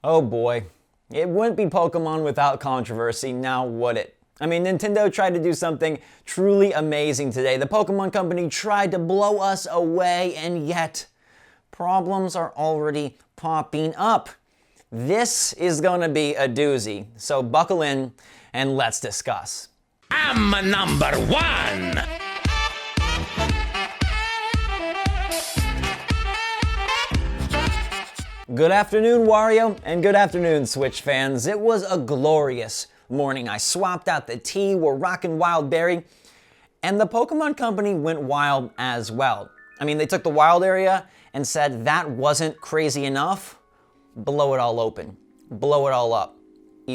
Oh boy, it wouldn't be Pokemon without controversy, now would it? I mean, Nintendo tried to do something truly amazing today. The Pokemon Company tried to blow us away, and yet problems are already popping up. This is gonna be a doozy, so buckle in and let's discuss. I'm number one! Good afternoon, Wario, and good afternoon, Switch fans. It was a glorious morning. I swapped out the tea, we're rocking Wild Berry, and the Pokemon Company went wild as well. I mean, they took the wild area and said that wasn't crazy enough. Blow it all open. Blow it all up.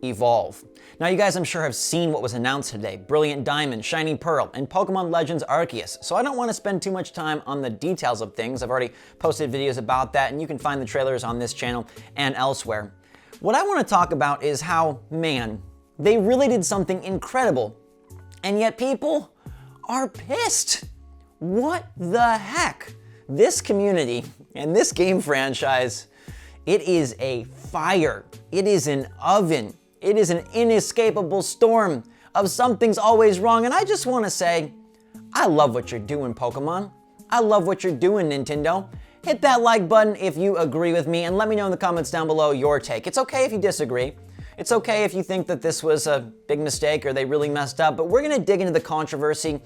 Evolve. Now, you guys, I'm sure, have seen what was announced today. Brilliant Diamond, Shining Pearl, and Pokemon Legends Arceus. So I don't want to spend too much time on the details of things. I've already posted videos about that, and you can find the trailers on this channel and elsewhere. What I want to talk about is how, man, they really did something incredible, and yet people are pissed. What the heck? This community and this game franchise, it is a fire. It is an oven. It is an inescapable storm of something's always wrong. And I just want to say, I love what you're doing, Pokemon. I love what you're doing, Nintendo. Hit that like button if you agree with me, and let me know in the comments down below your take. It's okay if you disagree. It's okay if you think that this was a big mistake or they really messed up, but we're gonna dig into the controversy.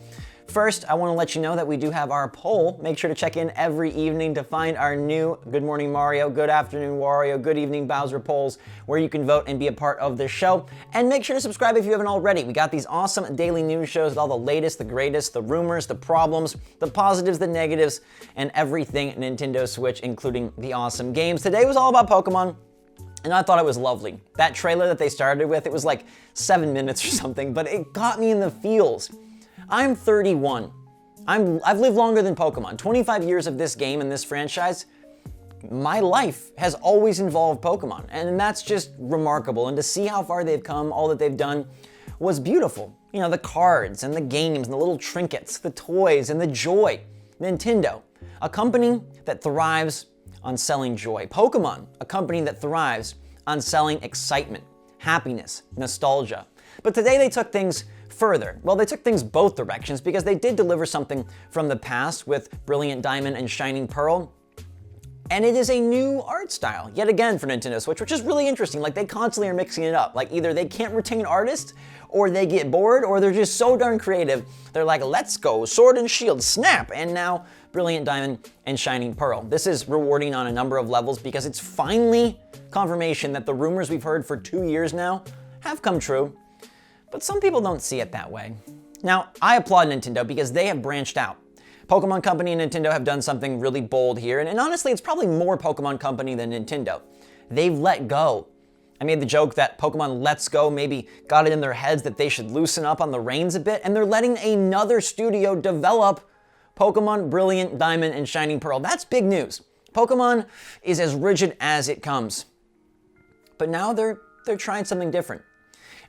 First, I want to let you know that we do have our poll. Make sure to check in every evening to find our new Good Morning Mario, Good Afternoon Wario, Good Evening Bowser polls, where you can vote and be a part of the show. And make sure to subscribe if you haven't already. We got these awesome daily news shows with all the latest, the greatest, the rumors, the problems, the positives, the negatives, and everything Nintendo Switch, including the awesome games. Today was all about Pokemon, and I thought it was lovely. That trailer that they started with, it was like 7 minutes or something, but it got me in the feels. I'm 31. I've lived longer than Pokemon. 25 years of this game and this franchise. My life has always involved Pokemon, and that's just remarkable. And to see how far they've come, all that they've done, was beautiful. You know, the cards and the games and the little trinkets, the toys and the joy. Nintendo, a company that thrives on selling joy. Pokemon, a company that thrives on selling excitement, happiness, nostalgia. But today they took things further. Well, they took things both directions because they did deliver something from the past with Brilliant Diamond and Shining Pearl. And it is a new art style, yet again, for Nintendo Switch, which is really interesting. Like, they constantly are mixing it up. Like, either they can't retain artists, or they get bored, or they're just so darn creative. They're like, let's go, Sword and Shield, snap! And now, Brilliant Diamond and Shining Pearl. This is rewarding on a number of levels because it's finally confirmation that the rumors we've heard for 2 years now have come true. But some people don't see it that way. Now, I applaud Nintendo because they have branched out. Pokemon Company and Nintendo have done something really bold here, and honestly, it's probably more Pokemon Company than Nintendo. They've let go. I made the joke that Pokemon Let's Go maybe got it in their heads that they should loosen up on the reins a bit, and they're letting another studio develop Pokemon Brilliant Diamond and Shining Pearl. That's big news. Pokemon is as rigid as it comes. But now they're trying something different.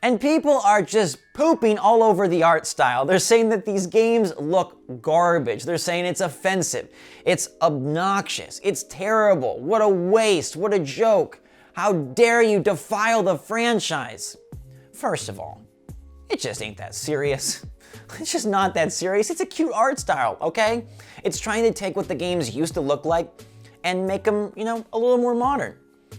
And people are just pooping all over the art style. They're saying that these games look garbage. They're saying it's offensive. It's obnoxious. It's terrible. What a waste. What a joke. How dare you defile the franchise? First of all, it just ain't that serious. It's just not that serious. It's a cute art style, okay? It's trying to take what the games used to look like and make them, you know, a little more modern.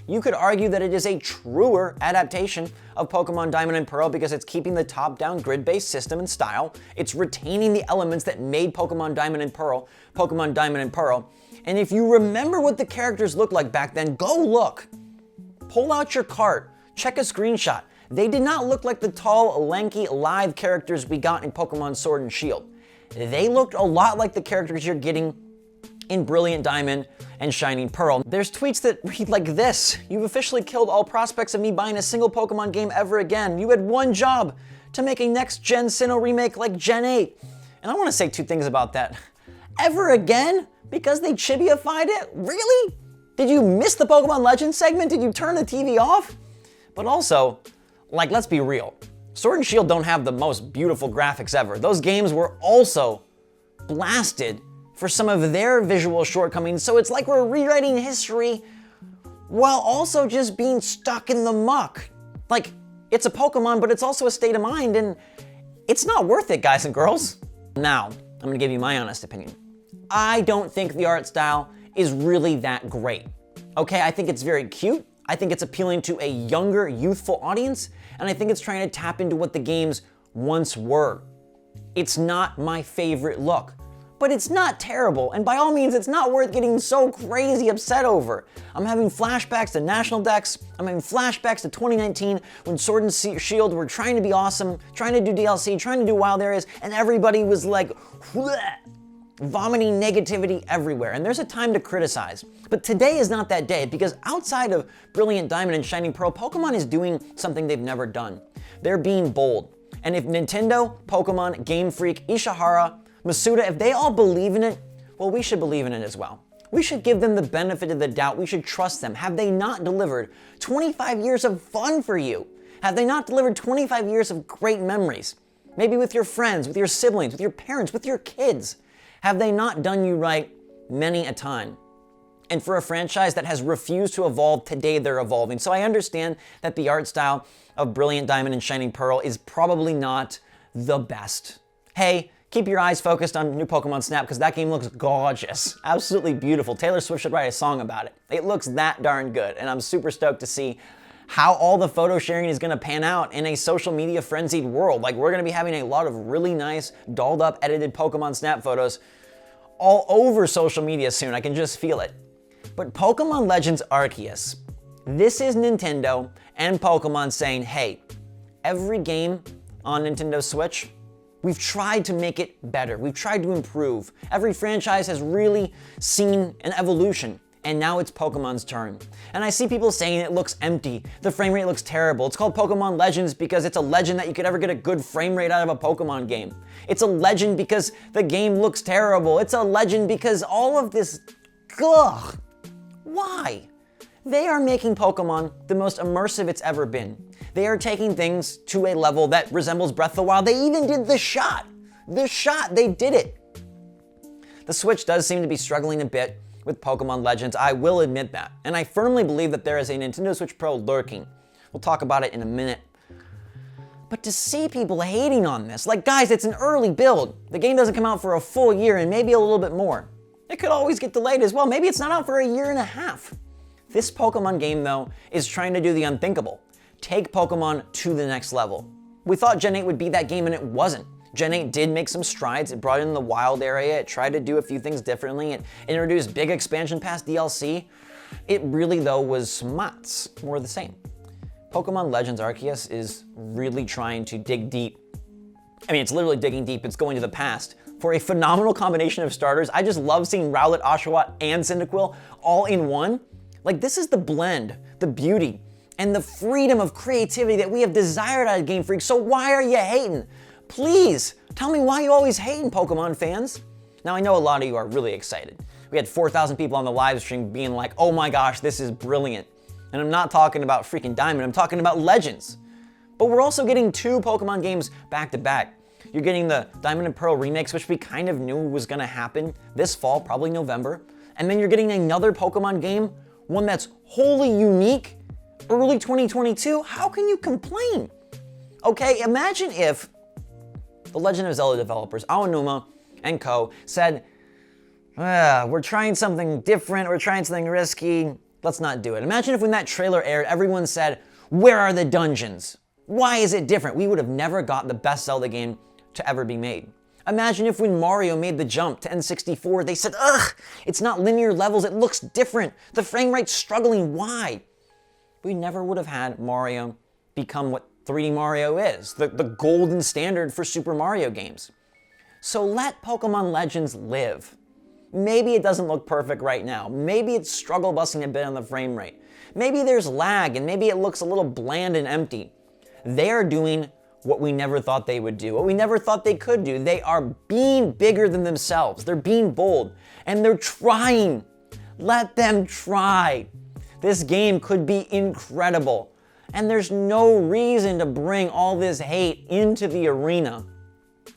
You could argue that it is a truer adaptation of Pokemon Diamond and Pearl because it's keeping the top-down grid-based system and style. It's retaining the elements that made Pokemon Diamond and Pearl, Pokemon Diamond and Pearl. And if you remember what the characters looked like back then, go look. Pull out your cart, check a screenshot. They did not look like the tall, lanky, live characters we got in Pokemon Sword and Shield. They looked a lot like the characters you're getting in Brilliant Diamond and Shining Pearl. There's tweets that read like this: "You've officially killed all prospects of me buying a single Pokemon game ever again. You had one job, to make a next-gen Sinnoh remake like Gen 8. And I want to say two things about that. Ever again? Because they chibiified it? Really? Did you miss the Pokemon Legends segment? Did you turn the TV off? But also, like, let's be real. Sword and Shield don't have the most beautiful graphics ever. Those games were also blasted for some of their visual shortcomings, so it's like we're rewriting history while also just being stuck in the muck. Like, it's a Pokemon, but it's also a state of mind, and it's not worth it, guys and girls. Now, I'm gonna give you my honest opinion. I don't think the art style is really that great. Okay, I think it's very cute. I think it's appealing to a younger, youthful audience, and I think it's trying to tap into what the games once were. It's not my favorite look, but it's not terrible, and by all means, it's not worth getting so crazy upset over. I'm having flashbacks to National Dex, I'm having flashbacks to 2019 when Sword and Shield were trying to be awesome, trying to do DLC, trying to do wild areas, and everybody was like, bleh, vomiting negativity everywhere, and there's a time to criticize. But today is not that day, because outside of Brilliant Diamond and Shining Pearl, Pokemon is doing something they've never done. They're being bold. And if Nintendo, Pokemon, Game Freak, Ishihara, Masuda, if they all believe in it, well, we should believe in it as well. We should give them the benefit of the doubt. We should trust them. Have they not delivered 25 years of fun for you? Have they not delivered 25 years of great memories? Maybe with your friends, with your siblings, with your parents, with your kids. Have they not done you right many a time? And for a franchise that has refused to evolve, today they're evolving. So I understand that the art style of Brilliant Diamond and Shining Pearl is probably not the best. Hey, keep your eyes focused on new Pokemon Snap because that game looks gorgeous. Absolutely beautiful. Taylor Swift should write a song about it. It looks that darn good, and I'm super stoked to see how all the photo sharing is gonna pan out in a social media frenzied world. Like, we're gonna be having a lot of really nice, dolled up, edited Pokemon Snap photos all over social media soon. I can just feel it. But Pokemon Legends Arceus, this is Nintendo and Pokemon saying, hey, every game on Nintendo Switch, we've tried to make it better. We've tried to improve. Every franchise has really seen an evolution, and now it's Pokemon's turn. And I see people saying it looks empty. The frame rate looks terrible. It's called Pokemon Legends because it's a legend that you could ever get a good frame rate out of a Pokemon game. It's a legend because the game looks terrible. It's a legend because all of this, ugh. Why? They are making Pokemon the most immersive it's ever been. They are taking things to a level that resembles Breath of the Wild. They even did the shot. The shot, they did it. The Switch does seem to be struggling a bit with Pokemon Legends, I will admit that. And I firmly believe that there is a Nintendo Switch Pro lurking. We'll talk about it in a minute. But to see people hating on this, like, guys, it's an early build. The game doesn't come out for a full year and maybe a little bit more. It could always get delayed as well. Maybe it's not out for a year and a half. This Pokemon game, though, is trying to do the unthinkable. Take Pokemon to the next level. We thought Gen 8 would be that game, and it wasn't. Gen 8 did make some strides. It brought in the wild area. It tried to do a few things differently. It introduced big expansion pass DLC. It really, though, was more the same. Pokemon Legends Arceus is really trying to dig deep. I mean, it's literally digging deep. It's going to the past. For a phenomenal combination of starters, I just love seeing Rowlet, Oshawott, and Cyndaquil all in one. Like, this is the blend, the beauty, and the freedom of creativity that we have desired out of Game Freak, so why are you hating? Please, tell me why you always hating, Pokemon fans. Now, I know a lot of you are really excited. We had 4,000 people on the live stream being like, oh my gosh, this is brilliant. And I'm not talking about freaking Diamond, I'm talking about Legends. But we're also getting 2 Pokemon games back to back. You're getting the Diamond and Pearl remakes, which we kind of knew was gonna happen this fall, probably November. And then you're getting another Pokemon game, one that's wholly unique, early 2022. How can you complain? Okay, imagine if the Legend of Zelda developers, Aonuma and co, said, we're trying something different, we're trying something risky, let's not do it. Imagine if when that trailer aired, everyone said, where are the dungeons? Why is it different? We would have never got the best Zelda game to ever be made. Imagine if when Mario made the jump to N64, they said, it's not linear levels, it looks different. The frame rate's struggling, why? We never would have had Mario become what 3D Mario is, the golden standard for Super Mario games. So let Pokemon Legends live. Maybe it doesn't look perfect right now. Maybe it's struggle busting a bit on the frame rate. Maybe there's lag and maybe it looks a little bland and empty. They are doing what we never thought they would do, what we never thought they could do. They are being bigger than themselves. They're being bold, and they're trying. Let them try. This game could be incredible, and there's no reason to bring all this hate into the arena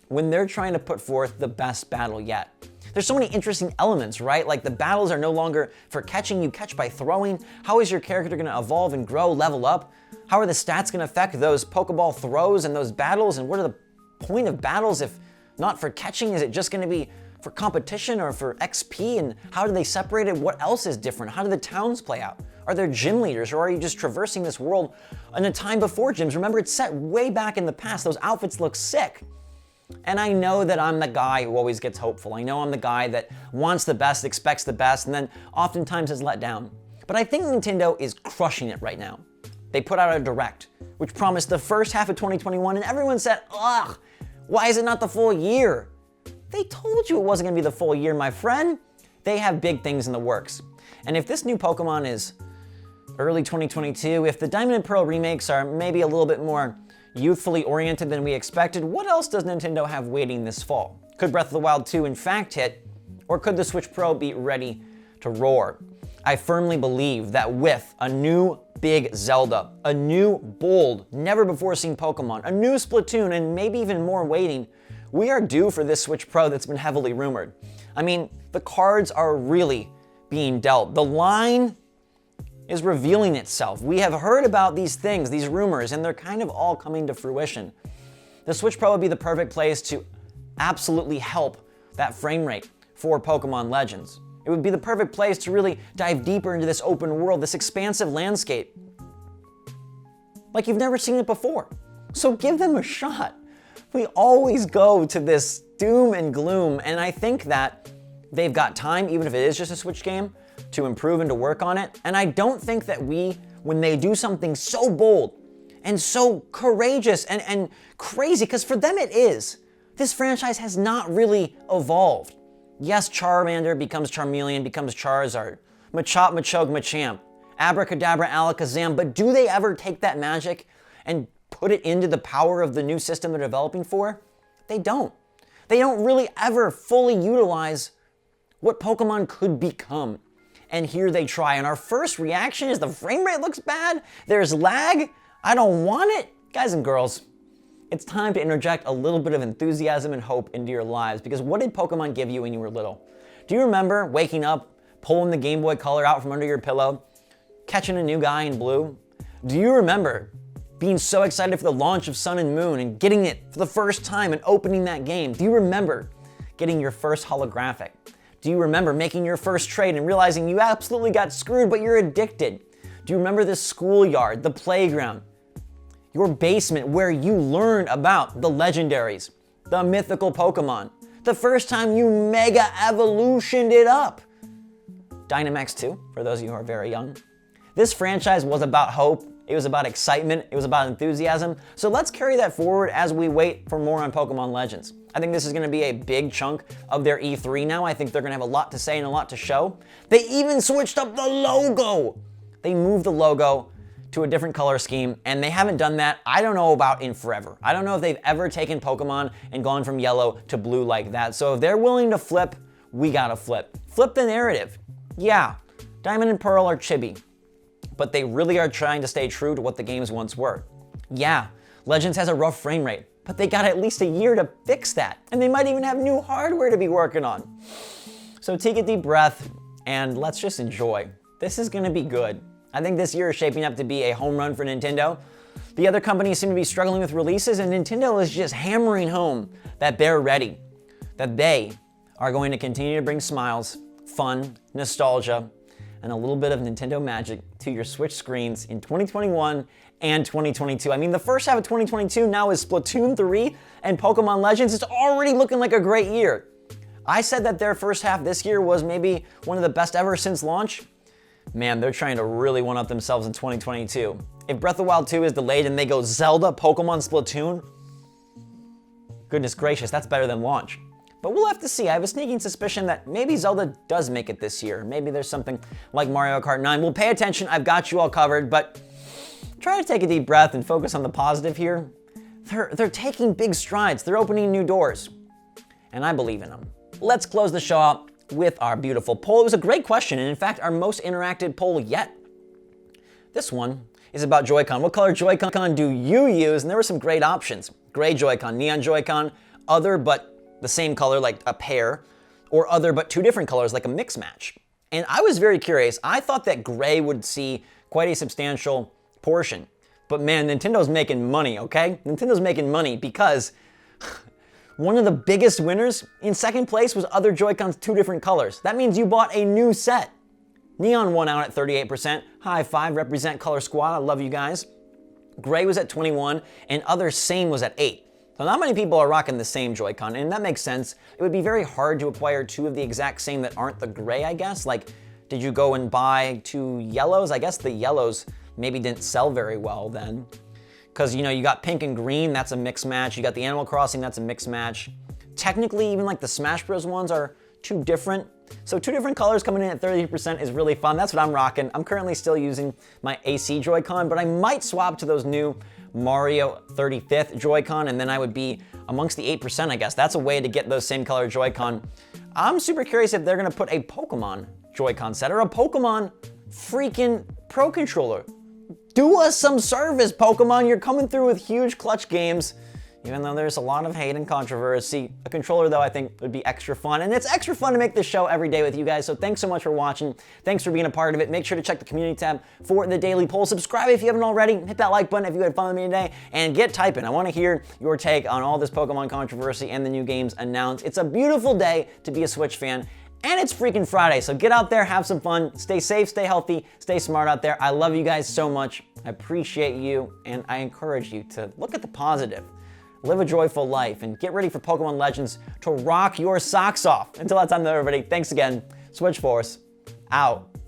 when they're trying to put forth the best battle yet. There's so many interesting elements, right? Like the battles are no longer for catching, you catch by throwing. How is your character gonna evolve and grow, level up? How are the stats gonna affect those Pokeball throws and those battles? And what are the point of battles if not for catching? Is it just gonna be for competition or for XP? And how do they separate it? What else is different? How do the towns play out? Are there gym leaders, or are you just traversing this world in a time before gyms? Remember, it's set way back in the past. Those outfits look sick. And I know that I'm the guy who always gets hopeful. I know I'm the guy that wants the best, expects the best, and then oftentimes is let down. But I think Nintendo is crushing it right now. They put out a Direct, which promised the first half of 2021, and everyone said, ugh, why is it not the full year? They told you it wasn't gonna be the full year, my friend. They have big things in the works. And if this new Pokemon is early 2022, if the Diamond and Pearl remakes are maybe a little bit more youthfully oriented than we expected, what else does Nintendo have waiting this fall? Could Breath of the Wild 2 in fact hit, or could the Switch Pro be ready to roar? I firmly believe that with a new big Zelda, a new bold, never before seen Pokemon, a new Splatoon, and maybe even more waiting, we are due for this Switch Pro that's been heavily rumored. I mean, the cards are really being dealt. The line is revealing itself. We have heard about these things, these rumors, and they're kind of all coming to fruition. The Switch Pro would be the perfect place to absolutely help that frame rate for Pokemon Legends. It would be the perfect place to really dive deeper into this open world, this expansive landscape, like you've never seen it before. So give them a shot. We always go to this doom and gloom, and I think that they've got time, even if it is just a Switch game, to improve and to work on it. And I don't think that when they do something so bold and so courageous and crazy, because for them it is, this franchise has not really evolved. Yes, Charmander becomes Charmeleon, becomes Charizard, Machop, Machoke, Machamp, Abracadabra, Alakazam, but do they ever take that magic and put it into the power of the new system they're developing for? They don't. They don't really ever fully utilize what Pokemon could become. And here they try, and our first reaction is the frame rate looks bad, there's lag, I don't want it. Guys and girls, it's time to interject a little bit of enthusiasm and hope into your lives, because what did Pokemon give you when you were little? Do you remember waking up, pulling the Game Boy Color out from under your pillow, catching a new guy in blue? Do you remember being so excited for the launch of Sun and Moon and getting it for the first time and opening that game? Do you remember getting your first holographic? Do you remember making your first trade and realizing you absolutely got screwed, but you're addicted? Do you remember the schoolyard, the playground, your basement where you learned about the legendaries, the mythical Pokemon, the first time you mega evolutioned it up? Dynamax 2, for those of you who are very young. This franchise was about hope, it was about excitement, it was about enthusiasm. So let's carry that forward as we wait for more on Pokemon Legends. I think this is gonna be a big chunk of their E3 now. I think they're gonna have a lot to say and a lot to show. They even switched up the logo. They moved the logo to a different color scheme, and they haven't done that, I don't know about in forever. I don't know if they've ever taken Pokemon and gone from yellow to blue like that. So if they're willing to flip, we gotta flip. Flip the narrative. Yeah, Diamond and Pearl are chibi, but they really are trying to stay true to what the games once were. Yeah, Legends has a rough frame rate, but they got at least a year to fix that, and they might even have new hardware to be working on. So take a deep breath, and let's just enjoy. This is gonna be good. I think this year is shaping up to be a home run for Nintendo. The other companies seem to be struggling with releases, and Nintendo is just hammering home that they're ready, that they are going to continue to bring smiles, fun, nostalgia, and a little bit of Nintendo magic to your Switch screens in 2021 and 2022. I mean, the first half of 2022 now is Splatoon 3 and Pokemon Legends. It's already looking like a great year. I said that their first half this year was maybe one of the best ever since launch. Man, they're trying to really one-up themselves in 2022. If Breath of the Wild 2 is delayed and they go Zelda, Pokemon, Splatoon, goodness gracious, that's better than launch. But we'll have to see. I have a sneaking suspicion that maybe Zelda does make it this year. Maybe there's something like Mario Kart 9. We'll pay attention. I've got you all covered, but try to take a deep breath and focus on the positive here. They're taking big strides. They're opening new doors, and I believe in them. Let's close the show out with our beautiful poll. It was a great question, and in fact, our most interacted poll yet. This one is about Joy-Con. What color Joy-Con do you use? And there were some great options. Gray Joy-Con, neon Joy-Con, other but the same color, like a pair, or other but 2 different colors like a mix match. And I was very curious. I thought that gray would see quite a substantial portion. But man, Nintendo's making money, okay? Nintendo's making money because one of the biggest winners in second place was other Joy-Cons 2 different colors. That means you bought a new set. Neon won out at 38%. High five, represent Color Squad. I love you guys. Gray was at 21, and other same was at 8. So not many people are rocking the same Joy-Con, and that makes sense. It would be very hard to acquire 2 of the exact same that aren't the gray, I guess. Like, did you go and buy 2 yellows? I guess the yellows maybe didn't sell very well then. Because, you know, you got pink and green, that's a mix match. You got the Animal Crossing, that's a mix match. Technically, even like the Smash Bros. Ones are 2 different. So 2 different colors coming in at 30% is really fun. That's what I'm rocking. I'm currently still using my AC Joy-Con, but I might swap to those new Mario 35th Joy-Con, and then I would be amongst the 8%, I guess. That's a way to get those same color Joy-Con. I'm super curious if they're gonna put a Pokemon Joy-Con set or a Pokemon freaking Pro Controller. Do us some service, Pokemon. You're coming through with huge clutch games. Even though there's a lot of hate and controversy. A controller, though, I think would be extra fun. And it's extra fun to make this show every day with you guys, so thanks so much for watching. Thanks for being a part of it. Make sure to check the community tab for the daily poll. Subscribe if you haven't already. Hit that like button if you had fun with me today. And get typing. I want to hear your take on all this Pokemon controversy and the new games announced. It's a beautiful day to be a Switch fan. And it's freaking Friday, so get out there, have some fun, stay safe, stay healthy, stay smart out there. I love you guys so much. I appreciate you, and I encourage you to look at the positive. Live a joyful life, and get ready for Pokemon Legends to rock your socks off. Until that time, though, everybody, thanks again. SwitchForce, out.